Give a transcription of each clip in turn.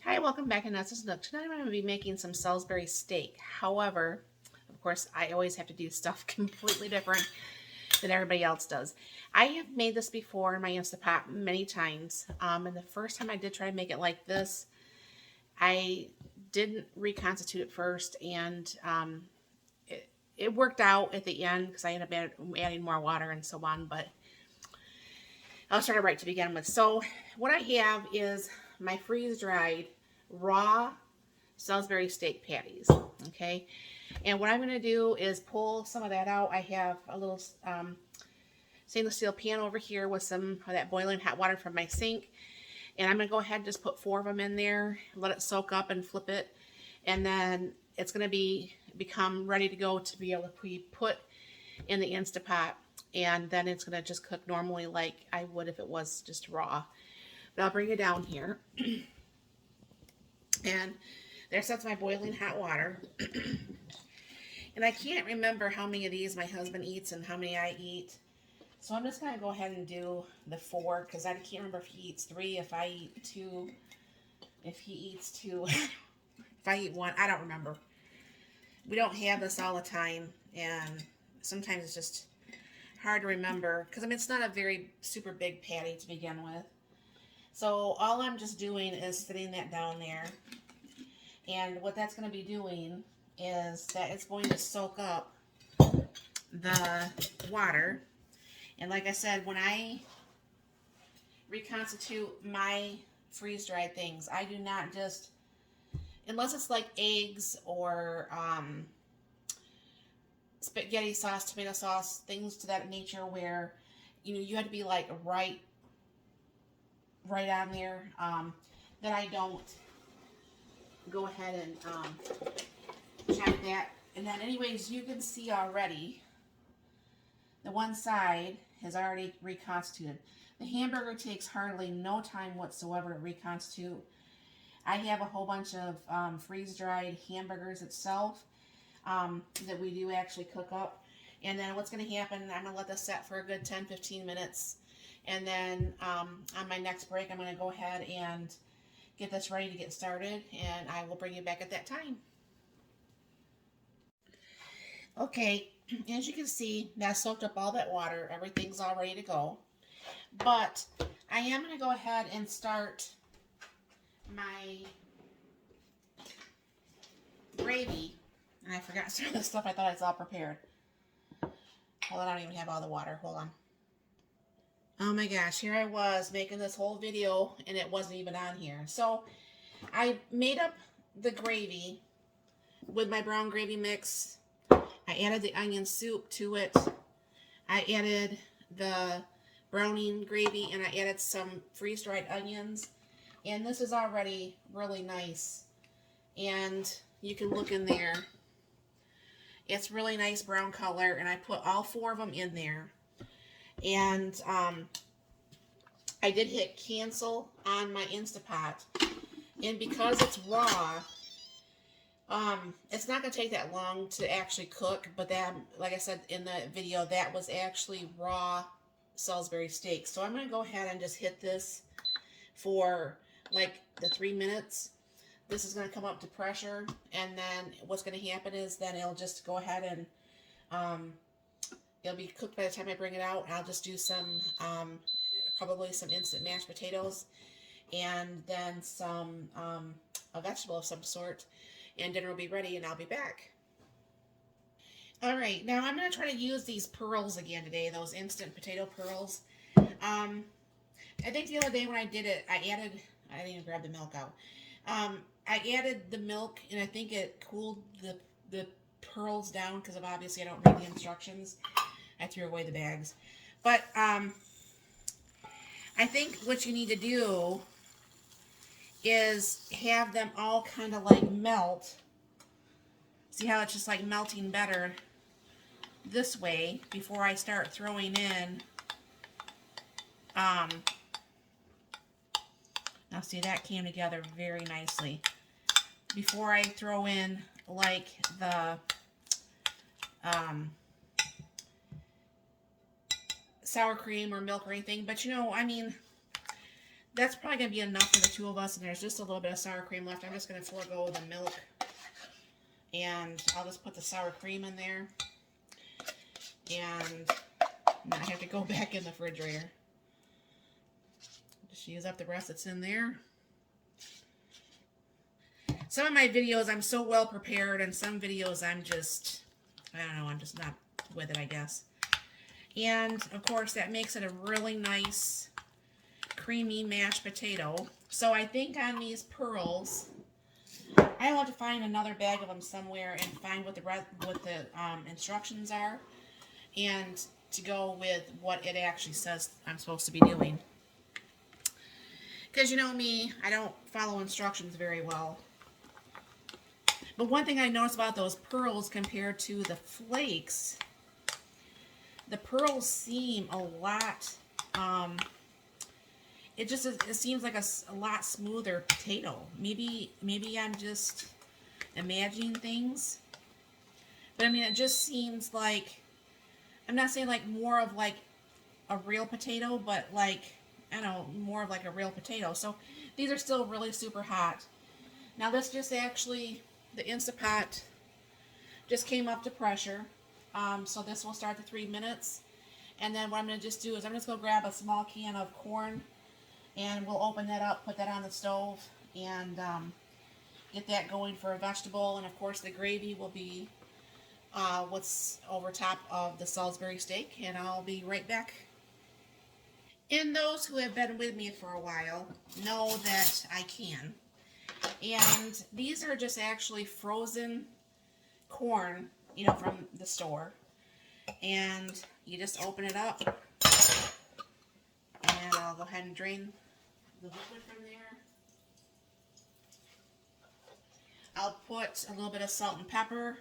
Hi, welcome back to Nuts Nook. Tonight I'm going to be making some Salisbury steak. However, of course, I always have to do stuff completely different than everybody else does. I have made this before in my Instapot many times. And the first time I did try to make it like this, I didn't reconstitute it first, and it worked out at the end because I ended up adding more water and so on. But I'll start it right to begin with. So what I have is my freeze-dried raw Salisbury steak patties. Okay, and what I'm going to do is pull some of that out. I have a little stainless steel pan over here with some of that boiling hot water from my sink, and I'm going to go ahead and just put 4 of them in there, let it soak up and flip it, and then it's going to become ready to go to be able to be put in the Instapot, and then it's going to just cook normally like I would if it was just raw. But I'll bring it down here. And that's my boiling hot water. And I can't remember how many of these my husband eats and how many I eat. So I'm just going to go ahead and do the 4 because I can't remember if he eats 3, if I eat 2, if he eats 2, if I eat 1. I don't remember. We don't have this all the time, and sometimes it's just hard to remember because I mean it's not a very super big patty to begin with. So all I'm just doing is sitting that down there. And what that's going to be doing is that it's going to soak up the water. And like I said, when I reconstitute my freeze-dried things, I do not just, unless it's like eggs or spaghetti sauce, tomato sauce, things to that nature where, you have to be like right on there, then I don't go ahead and check that. And then anyways, you can see already the one side has already reconstituted. The hamburger takes hardly no time whatsoever to reconstitute. I have a whole bunch of freeze-dried hamburgers itself that we do actually cook up. And then what's going to happen, I'm going to let this set for a good 10-15 minutes. And then on my next break, I'm going to go ahead and get this ready to get started, and I will bring you back at that time. Okay, as you can see, now I soaked up all that water. Everything's all ready to go. But I am going to go ahead and start my gravy. And I forgot some of the stuff. I thought I was all prepared. Hold on, I don't even have all the water. Hold on. Oh my gosh, here I was making this whole video and it wasn't even on here. So I made up the gravy with my brown gravy mix. I added the onion soup to it. I added the browning gravy and I added some freeze-dried onions. And this is already really nice. And you can look in there. It's really nice brown color, and I put all 4 of them in there. And I did hit cancel on my Instapot, and because it's raw, it's not going to take that long to actually cook, but that, like I said in the video, that was actually raw Salisbury steak. So I'm going to go ahead and just hit this for like the 3 minutes. This is going to come up to pressure, and then what's going to happen is then it'll just go ahead and it'll be cooked by the time I bring it out. I'll just do some, probably some instant mashed potatoes, and then some, a vegetable of some sort, and dinner will be ready, and I'll be back. All right, now I'm going to try to use these pearls again today, those instant potato pearls. I think the other day when I did it, I didn't even grab the milk out. I added the milk, and I think it cooled the pearls down because obviously I don't read the instructions. I threw away the bags. But I think what you need to do is have them all kind of like melt. See how it's just like melting better this way before I start throwing in. Now see, that came together very nicely. Before I throw in like the sour cream or milk or anything. But I mean, that's probably going to be enough for the two of us, and there's just a little bit of sour cream left. I'm just going to forego the milk, and I'll just put the sour cream in there, and not have to go back in the refrigerator. Just use up the rest that's in there. Some of my videos I'm so well prepared, and some videos I'm just, I don't know, I'm just not with it, I guess. And of course that makes it a really nice creamy mashed potato. So I think on these pearls, I'll have to find another bag of them somewhere and find what the instructions are, and to go with what it actually says I'm supposed to be doing. Because you know me, I don't follow instructions very well. But one thing I noticed about those pearls compared to the flakes, the pearls seem a lot, it seems like a lot smoother potato. Maybe I'm just imagining things. But I mean, it just seems like, I'm not saying like more of like a real potato, but like, I don't know, more of like a real potato. So these are still really super hot. Now this just actually, the Instant Pot just came up to pressure. So this will start the 3 minutes. And then what I'm going to just do is I'm just going to grab a small can of corn, and we'll open that up, put that on the stove, and get that going for a vegetable. And of course the gravy will be what's over top of the Salisbury steak, and I'll be right back. And those who have been with me for a while know that I can. And these are just actually frozen corn, you know, from the store. And you just open it up, and I'll go ahead and drain the liquid from there. I'll put a little bit of salt and pepper,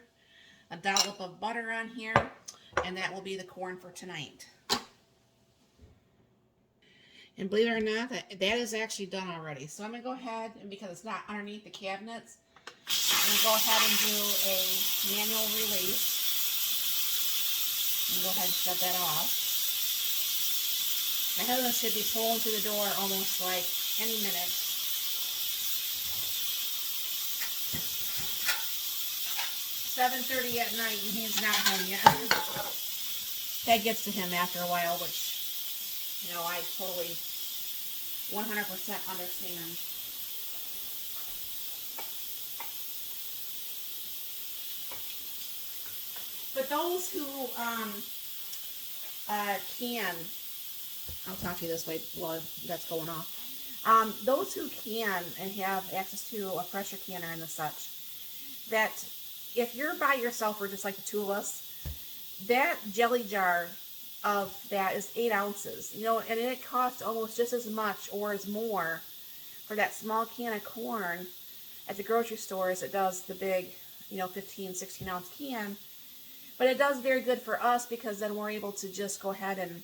a dollop of butter on here, and that will be the corn for tonight. And believe it or not, that is actually done already. So I'm going to go ahead, and because it's not underneath the cabinets, I'm going to go ahead and do a manual release. And go ahead and shut that off. My husband should be pulling through the door almost like any minute. It's 7:30 at night and he's not home yet. That gets to him after a while, which, you know, I totally 100% understand. But those who can, I'll talk to you this way while that's going off. Those who can and have access to a pressure canner and the such, that if you're by yourself or just like the two of us, that jelly jar of that is 8 ounces, you know, and it costs almost just as much or as more for that small can of corn at the grocery store as it does the big, you know, 15, 16 ounce can. But it does very good for us because then we're able to just go ahead and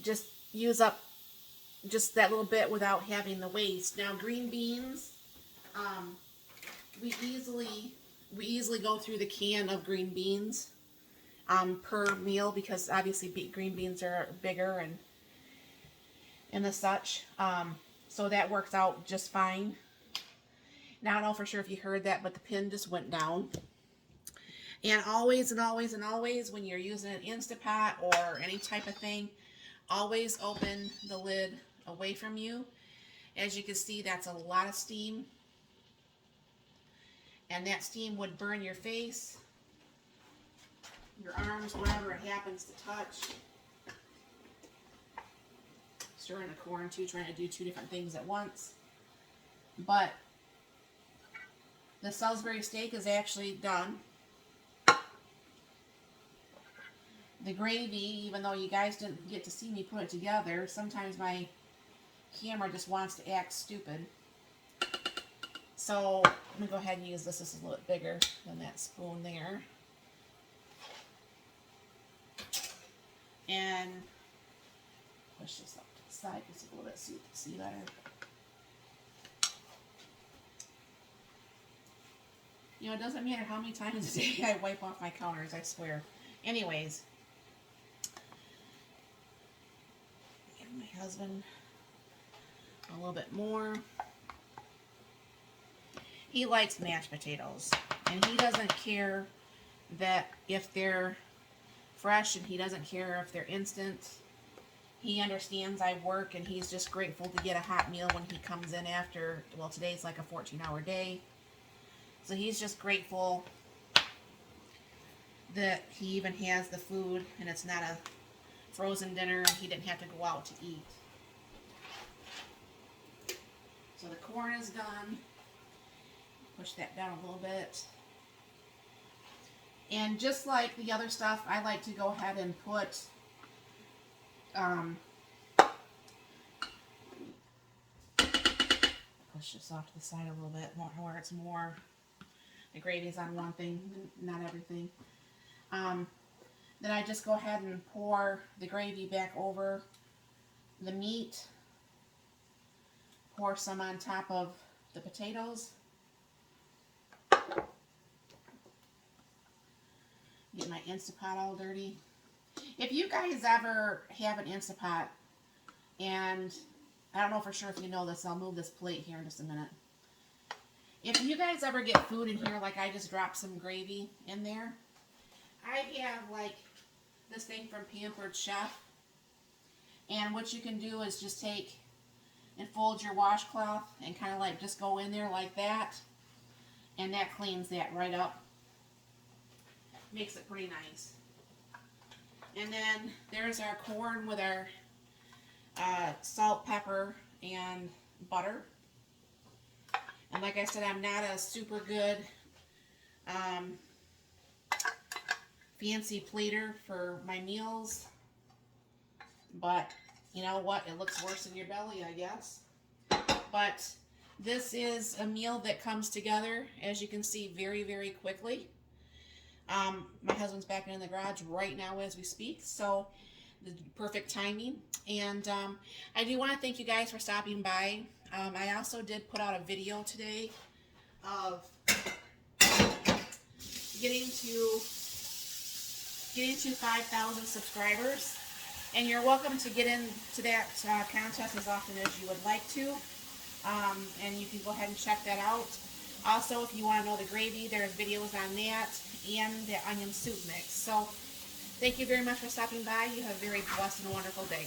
just use up just that little bit without having the waste. Now green beans, we easily go through the can of green beans per meal because obviously green beans are bigger and the such. So that works out just fine. Now I don't know for sure if you heard that, but the pin just went down. And always, when you're using an Instant Pot or any type of thing, always open the lid away from you. As you can see, that's a lot of steam. And that steam would burn your face, your arms, whatever it happens to touch. Stirring the corn too, trying to do 2 different things at once. But the Salisbury steak is actually done. The gravy, even though you guys didn't get to see me put it together, sometimes my camera just wants to act stupid. So I'm going to go ahead and use this. This is a little bit bigger than that spoon there. And push this up to the side just a little bit so you can see better. You know, it doesn't matter how many times a day I wipe off my counters, I swear. Anyways. Get my husband a little bit more. He likes mashed potatoes, and he doesn't care that if they're fresh, and he doesn't care if they're instant. He understands I work, and he's just grateful to get a hot meal when he comes in after, well, today's like a 14-hour day. So he's just grateful that he even has the food, and it's not a frozen dinner, and he didn't have to go out to eat. So the corn is done. Push that down a little bit. And just like the other stuff, I like to go ahead and put push this off to the side a little bit more, where it's more, the gravy's on one thing, not everything. Then I just go ahead and pour the gravy back over the meat, pour some on top of the potatoes. Get my Instapot all dirty. If you guys ever have an Instapot, and I don't know for sure if you know this, I'll move this plate here in just a minute. If you guys ever get food in here, like I just dropped some gravy in there, I have like this thing from Pampered Chef, and what you can do is just take and fold your washcloth and kind of like just go in there like that, and that cleans that right up. Makes it pretty nice. And then there's our corn with our salt, pepper, and butter. And like I said, I'm not a super good fancy plater for my meals, but you know what? It looks worse in your belly, I guess. But this is a meal that comes together, as you can see, very, very quickly. My husband's back in the garage right now as we speak, so the perfect timing. And I do want to thank you guys for stopping by. I also did put out a video today of getting to 5,000 subscribers, and you're welcome to get into that contest as often as you would like to, and you can go ahead and check that out. Also, if you want to know the gravy, there's videos on that and the onion soup mix. So thank you very much for stopping by. You have a very blessed and wonderful day.